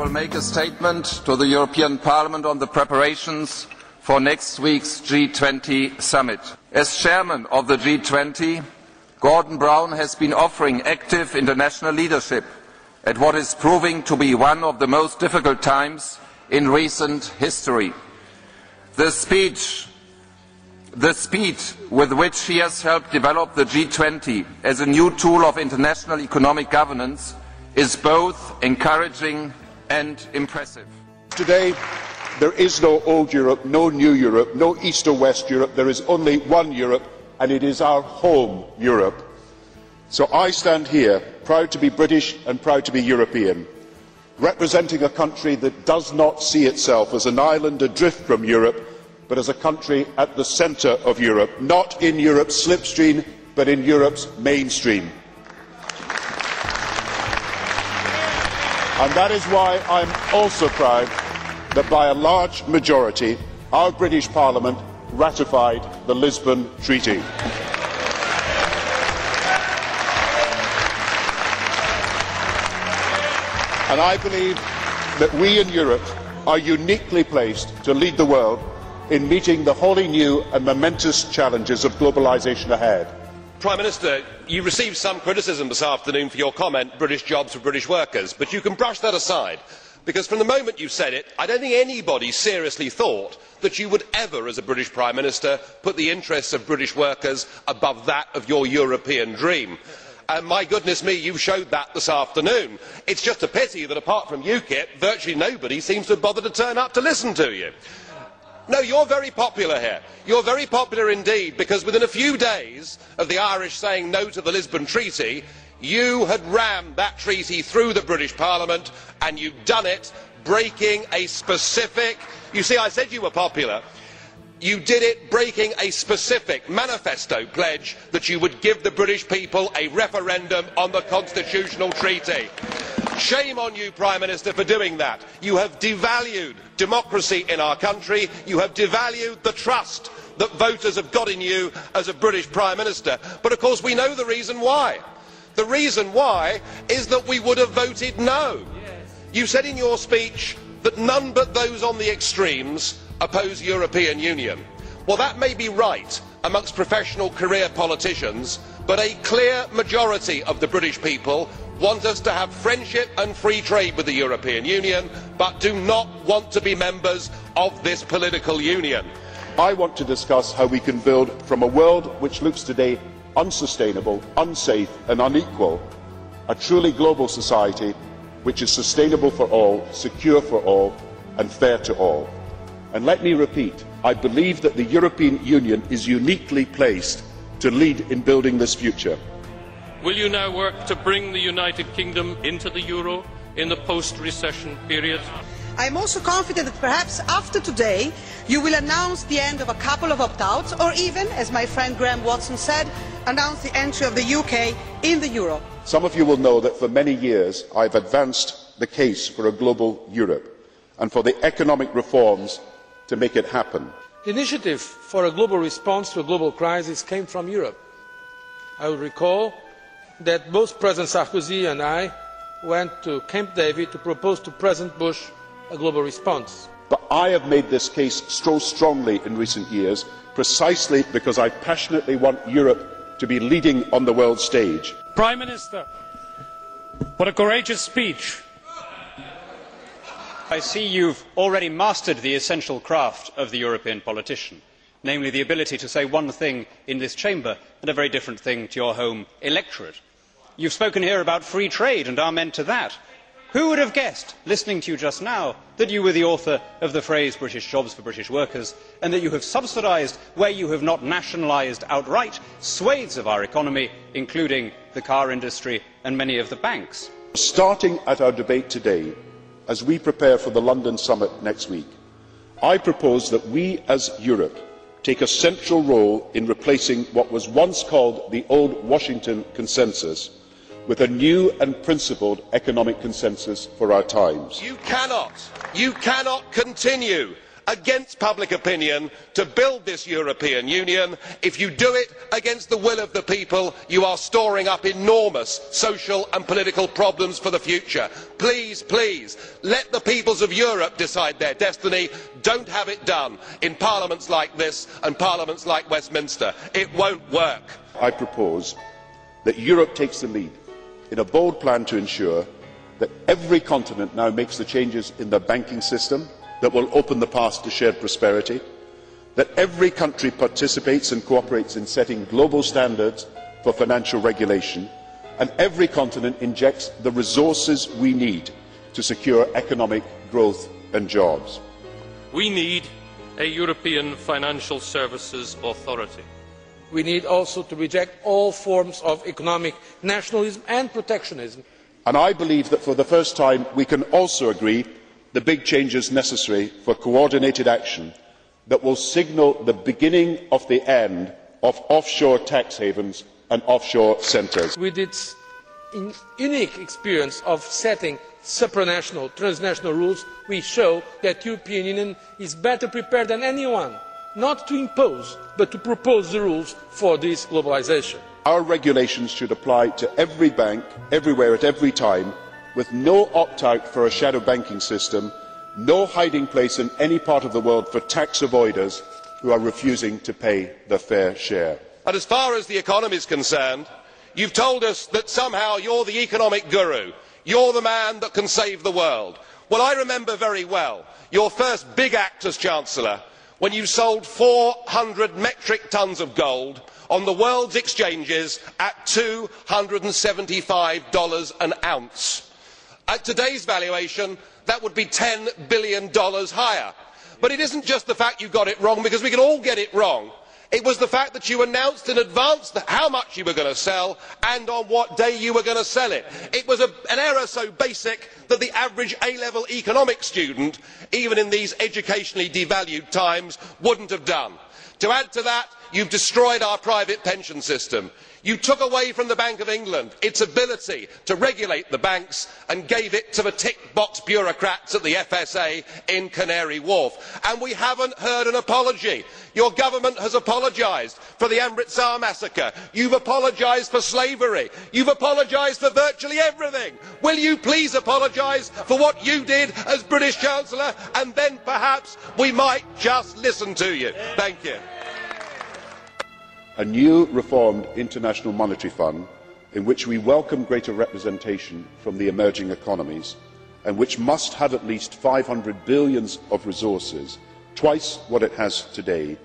will make a statement to the European Parliament on the preparations for next week's G20 summit. As chairman of the G20, Gordon Brown has been offering active international leadership at what is proving to be one of the most difficult times in recent history. The speed with which he has helped develop the G20 as a new tool of international economic governance is both encouraging and impressive. Today, there is no old Europe, no new Europe, no East or West Europe. There is only one Europe, and it is our home Europe. So I stand here, proud to be British and proud to be European, representing a country that does not see itself as an island adrift from Europe, but as a country at the centre of Europe, not in Europe's slipstream, but in Europe's mainstream. And that is why I am also proud that by a large majority our British Parliament ratified the Lisbon Treaty. And I believe that we in Europe are uniquely placed to lead the world in meeting the wholly new and momentous challenges of globalisation ahead. Prime Minister, you received some criticism this afternoon for your comment, British jobs for British workers, but you can brush that aside, because from the moment you said it, I don't think anybody seriously thought that you would ever, as a British Prime Minister, put the interests of British workers above that of your European dream. And my goodness me, you showed that this afternoon. It is just a pity that apart from UKIP, virtually nobody seems to have bothered to turn up to listen to you. No, you are very popular here. You are very popular indeed, because within a few days of the Irish saying no to the Lisbon Treaty, you had rammed that treaty through the British Parliament, and you had done it breaking a specific... You see, I said you were popular. You did it breaking a specific manifesto pledge that you would give the British people a referendum on the constitutional treaty. Shame on you, Prime Minister, for doing that. You have devalued democracy in our country. You have devalued the trust that voters have got in you as a British Prime Minister. But of course we know the reason why. The reason why is that we would have voted no. You said in your speech that none but those on the extremes oppose European Union. Well, that may be right amongst professional career politicians, but a clear majority of the British people want us to have friendship and free trade with the European Union, but do not want to be members of this political union. I want to discuss how we can build from a world which looks today unsustainable, unsafe and unequal, a truly global society which is sustainable for all, secure for all and fair to all. And let me repeat, I believe that the European Union is uniquely placed to lead in building this future. Will you now work to bring the United Kingdom into the euro in the post-recession period? I am also confident that perhaps after today you will announce the end of a couple of opt-outs, or even, as my friend Graham Watson said, announce the entry of the UK in the euro. Some of you will know that for many years I have advanced the case for a global Europe and for the economic reforms to make it happen. The initiative for a global response to a global crisis came from Europe. I will recall that both President Sarkozy and I went to Camp David to propose to President Bush a global response. But I have made this case so strongly in recent years precisely because I passionately want Europe to be leading on the world stage. Prime Minister, what a courageous speech. I see you have already mastered the essential craft of the European politician, namely the ability to say one thing in this chamber and a very different thing to your home electorate. You have spoken here about free trade and amen to that. Who would have guessed, listening to you just now, that you were the author of the phrase British jobs for British workers, and that you have subsidised, where you have not nationalised outright, swathes of our economy, including the car industry and many of the banks? Starting at our debate today, as we prepare for the London summit next week, I propose that we as Europe take a central role in replacing what was once called the old Washington consensus with a new and principled economic consensus for our times. You cannot continue against public opinion to build this European Union. If you do it against the will of the people, you are storing up enormous social and political problems for the future. Please, please, let the peoples of Europe decide their destiny. Don't have it done in parliaments like this and parliaments like Westminster. It won't work. I propose that Europe takes the lead in a bold plan to ensure that every continent now makes the changes in the banking system that will open the path to shared prosperity, that every country participates and cooperates in setting global standards for financial regulation, and every continent injects the resources we need to secure economic growth and jobs. We need a European Financial Services Authority. We need also to reject all forms of economic nationalism and protectionism. And I believe that for the first time we can also agree the big changes necessary for coordinated action that will signal the beginning of the end of offshore tax havens and offshore centres. With its unique experience of setting supranational, transnational rules, we show that the European Union is better prepared than anyone, not to impose, but to propose the rules for this globalisation. Our regulations should apply to every bank, everywhere, at every time, with no opt-out for a shadow banking system, no hiding place in any part of the world for tax avoiders who are refusing to pay their fair share. And as far as the economy is concerned, you've told us that somehow you're the economic guru. You're the man that can save the world. Well, I remember very well your first big act as Chancellor when you sold 400 metric tons of gold on the world's exchanges at $275 an ounce. At today's valuation, that would be $10 billion higher. But it isn't just the fact you got it wrong, because we can all get it wrong. It was the fact that you announced in advance how much you were going to sell and on what day you were going to sell it. It was an error so basic that the average A-level economics student, even in these educationally devalued times, wouldn't have done. To add to that, you've destroyed our private pension system. You took away from the Bank of England its ability to regulate the banks and gave it to the tick-box bureaucrats at the FSA in Canary Wharf. And we haven't heard an apology. Your government has apologised for the Amritsar massacre. You've apologised for slavery. You've apologised for virtually everything. Will you please apologise for what you did as British Chancellor, and then perhaps we might just listen to you. Thank you. A new reformed international monetary fund in which we welcome greater representation from the emerging economies and which must have at least 500 billion of resources, twice what it has today,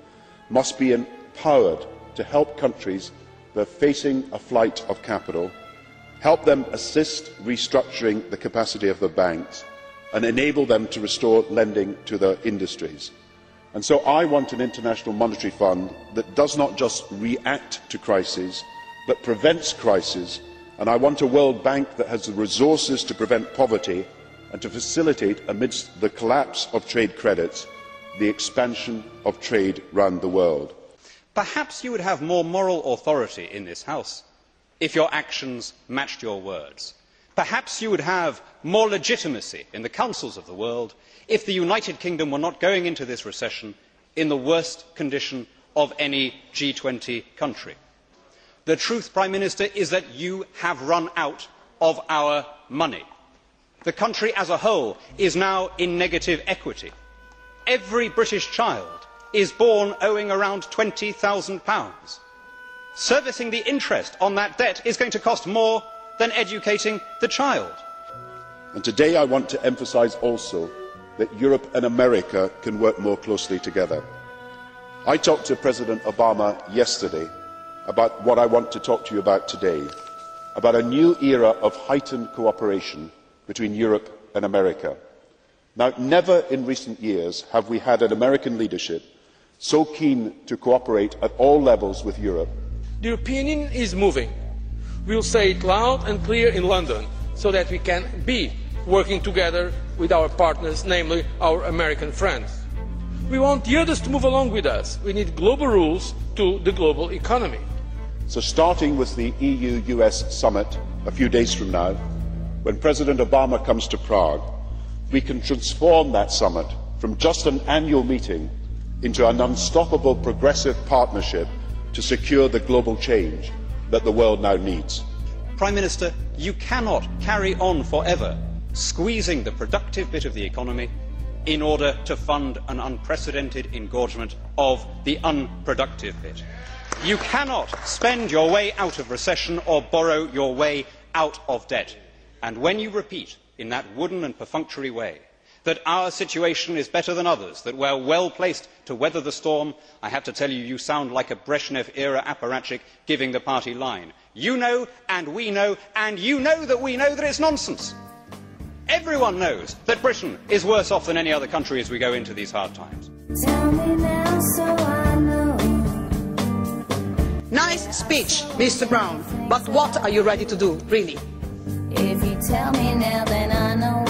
must be empowered to help countries that are facing a flight of capital, help them assist restructuring the capacity of the banks and enable them to restore lending to their industries. And so I want an international monetary fund that does not just react to crises, but prevents crises. And I want a World Bank that has the resources to prevent poverty and to facilitate, amidst the collapse of trade credits, the expansion of trade round the world. Perhaps you would have more moral authority in this House if your actions matched your words. Perhaps you would have more legitimacy in the councils of the world if the United Kingdom were not going into this recession in the worst condition of any G20 country. The truth, Prime Minister, is that you have run out of our money. The country as a whole is now in negative equity. Every British child is born owing around £20,000. Servicing the interest on that debt is going to cost more than educating the child. And today I want to emphasise also that Europe and America can work more closely together. I talked to President Obama yesterday about what I want to talk to you about today, about a new era of heightened cooperation between Europe and America. Now, never in recent years have we had an American leadership so keen to cooperate at all levels with Europe. The European Union is moving. We will say it loud and clear in London so that we can be working together with our partners, namely our American friends. We want the others to move along with us. We need global rules to the global economy. So starting with the EU-US summit a few days from now, when President Obama comes to Prague, we can transform that summit from just an annual meeting into an unstoppable progressive partnership to secure the global change that the world now needs. Prime Minister, you cannot carry on forever squeezing the productive bit of the economy in order to fund an unprecedented engorgement of the unproductive bit. You cannot spend your way out of recession or borrow your way out of debt. And when you repeat in that wooden and perfunctory way that our situation is better than others, that we are well placed to weather the storm, I have to tell you, you sound like a Brezhnev-era apparatchik giving the party line. You know, and we know, and you know that we know that it's nonsense. Everyone knows that Britain is worse off than any other country as we go into these hard times. Tell me now so I know. Nice speech, Mr. Brown, but what are you ready to do, really? If you tell me now, then I know